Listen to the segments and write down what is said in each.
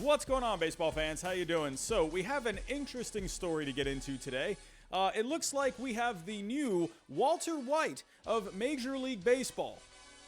What's going on, baseball fans? How you doing? So we have an interesting story to get into today. It looks like we have the new Walter White of Major League Baseball.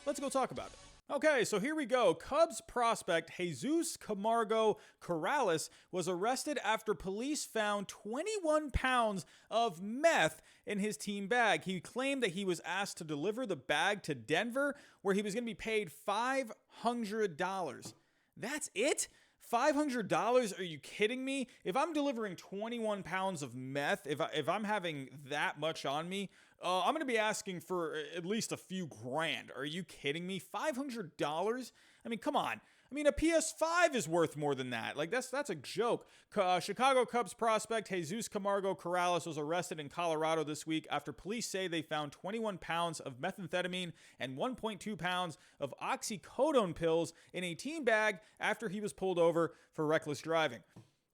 Let's go talk about it. Okay, so here we go. Cubs prospect Jesus Camargo-Corrales was arrested after police found 21 pounds of meth in his team bag. He claimed that he was asked to deliver the bag to Denver, where he was going to be paid $500. That's it? $500? Are you kidding me? If I'm delivering 21 pounds of meth, if I'm having that much on me, I'm going to be asking for at least a few grand. Are you kidding me? $500? I mean, come on. I mean, a PS5 is worth more than that. Like, that's a joke. Chicago Cubs prospect Jesus Camargo-Corrales was arrested in Colorado this week after police say they found 21 pounds of methamphetamine and 1.2 pounds of oxycodone pills in a team bag after he was pulled over for reckless driving.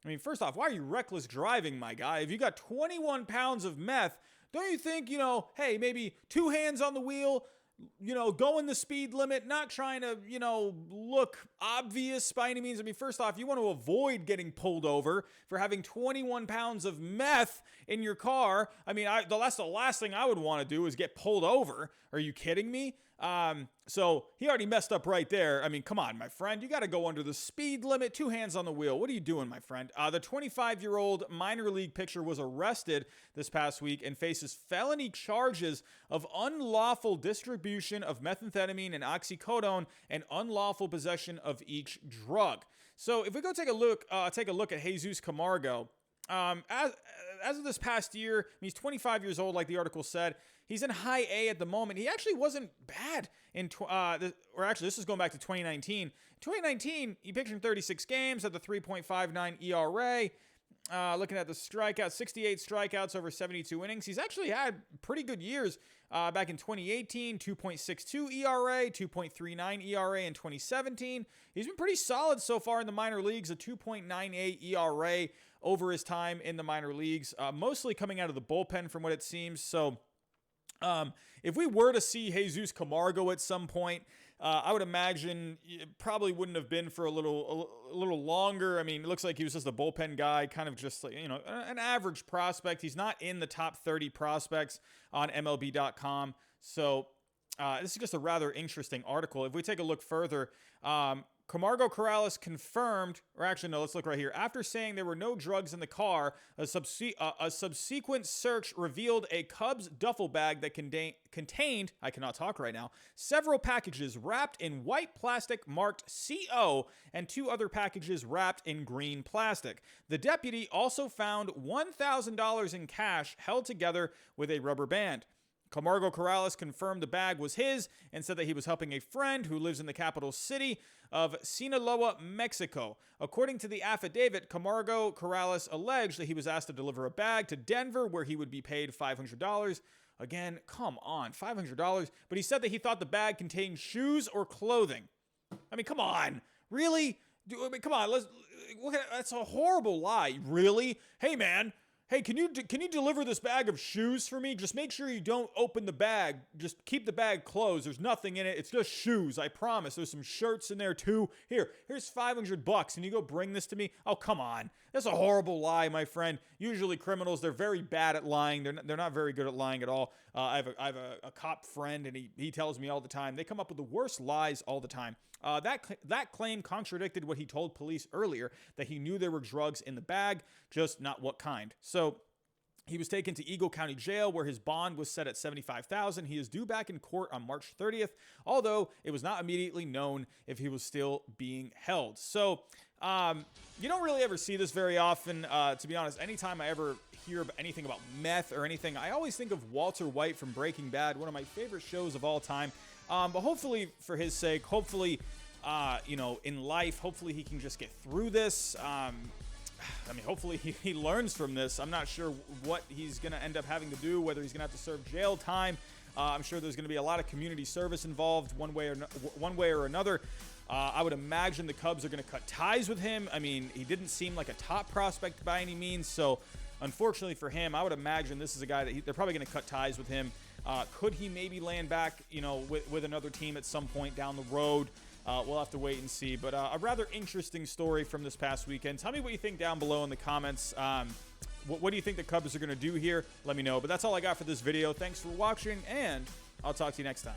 I mean, first off, why are you reckless driving, my guy? If you got 21 pounds of meth, don't you think, hey, maybe two hands on the wheel, going the speed limit, not trying to, look obvious by any means. I mean, first off, you want to avoid getting pulled over for having 21 pounds of meth in your car. I mean, that's the last thing I would want to do is get pulled over. Are you kidding me? So he already messed up right there. I mean, come on, my friend. You got to go under the speed limit, two hands on the wheel. What are you doing, my friend? The 25-year-old minor league pitcher was arrested this past week and faces felony charges of unlawful distribution of methamphetamine and oxycodone and unlawful possession of each drug. So if we go take a look at Jesus Camargo. As of this past year, he's 25 years old, like the article said. He's in high A at the moment. He actually wasn't bad this is going back to 2019. In 2019, he pitched in 36 games at the 3.59 ERA. Looking at the strikeouts, 68 strikeouts over 72 innings. He's actually had pretty good years back in 2018, 2.62 ERA, 2.39 ERA in 2017. He's been pretty solid so far in the minor leagues, a 2.98 ERA over his time in the minor leagues, mostly coming out of the bullpen from what it seems. So if we were to see Jesus Camargo at some point, I would imagine it probably wouldn't have been for a little longer. I mean, it looks like he was just a bullpen guy, kind of just like, an average prospect. He's not in the top 30 prospects on MLB.com. So this is just a rather interesting article. If we take a look further, Camargo-Corrales confirmed, or actually, no, let's look right here. After saying there were no drugs in the car, a subsequent search revealed a Cubs duffel bag that contained, I cannot talk right now, several packages wrapped in white plastic marked CO and two other packages wrapped in green plastic. The deputy also found $1,000 in cash held together with a rubber band. Camargo-Corrales confirmed the bag was his and said that he was helping a friend who lives in the capital city of Sinaloa, Mexico. According to the affidavit, Camargo-Corrales alleged that he was asked to deliver a bag to Denver where he would be paid $500. Again, come on, $500. But he said that he thought the bag contained shoes or clothing. I mean, come on. Really? Come on, look at that's a horrible lie. Really? Hey, man. Hey, can you deliver this bag of shoes for me? Just make sure you don't open the bag. Just keep the bag closed. There's nothing in it. It's just shoes. I promise. There's some shirts in there too. Here's $500 and you go bring this to me. Oh, come on. That's a horrible lie, my friend. Usually criminals, they're very bad at lying. They're not very good at lying at all. I have a cop friend and he tells me all the time. They come up with the worst lies all the time. That claim contradicted what he told police earlier, that he knew there were drugs in the bag, just not what kind. So he was taken to Eagle County Jail where his bond was set at $75,000. He is due back in court on March 30th, although it was not immediately known if he was still being held. So you don't really ever see this very often, to be honest. Anytime I ever hear anything about meth or anything, I always think of Walter White from Breaking Bad, one of my favorite shows of all time. But hopefully, for his sake, hopefully, in life, hopefully he can just get through this. Hopefully he learns from this. I'm not sure what he's going to end up having to do, whether he's going to have to serve jail time. I'm sure there's going to be a lot of community service involved one way or another. I would imagine the Cubs are going to cut ties with him. I mean, he didn't seem like a top prospect by any means. So, unfortunately for him, I would imagine this is a guy that they're probably going to cut ties with him. Could he maybe land back, with another team at some point down the road? We'll have to wait and see. But a rather interesting story from this past weekend. Tell me what you think down below in the comments. What do you think the Cubs are going to do here? Let me know. But that's all I got for this video. Thanks for watching, and I'll talk to you next time.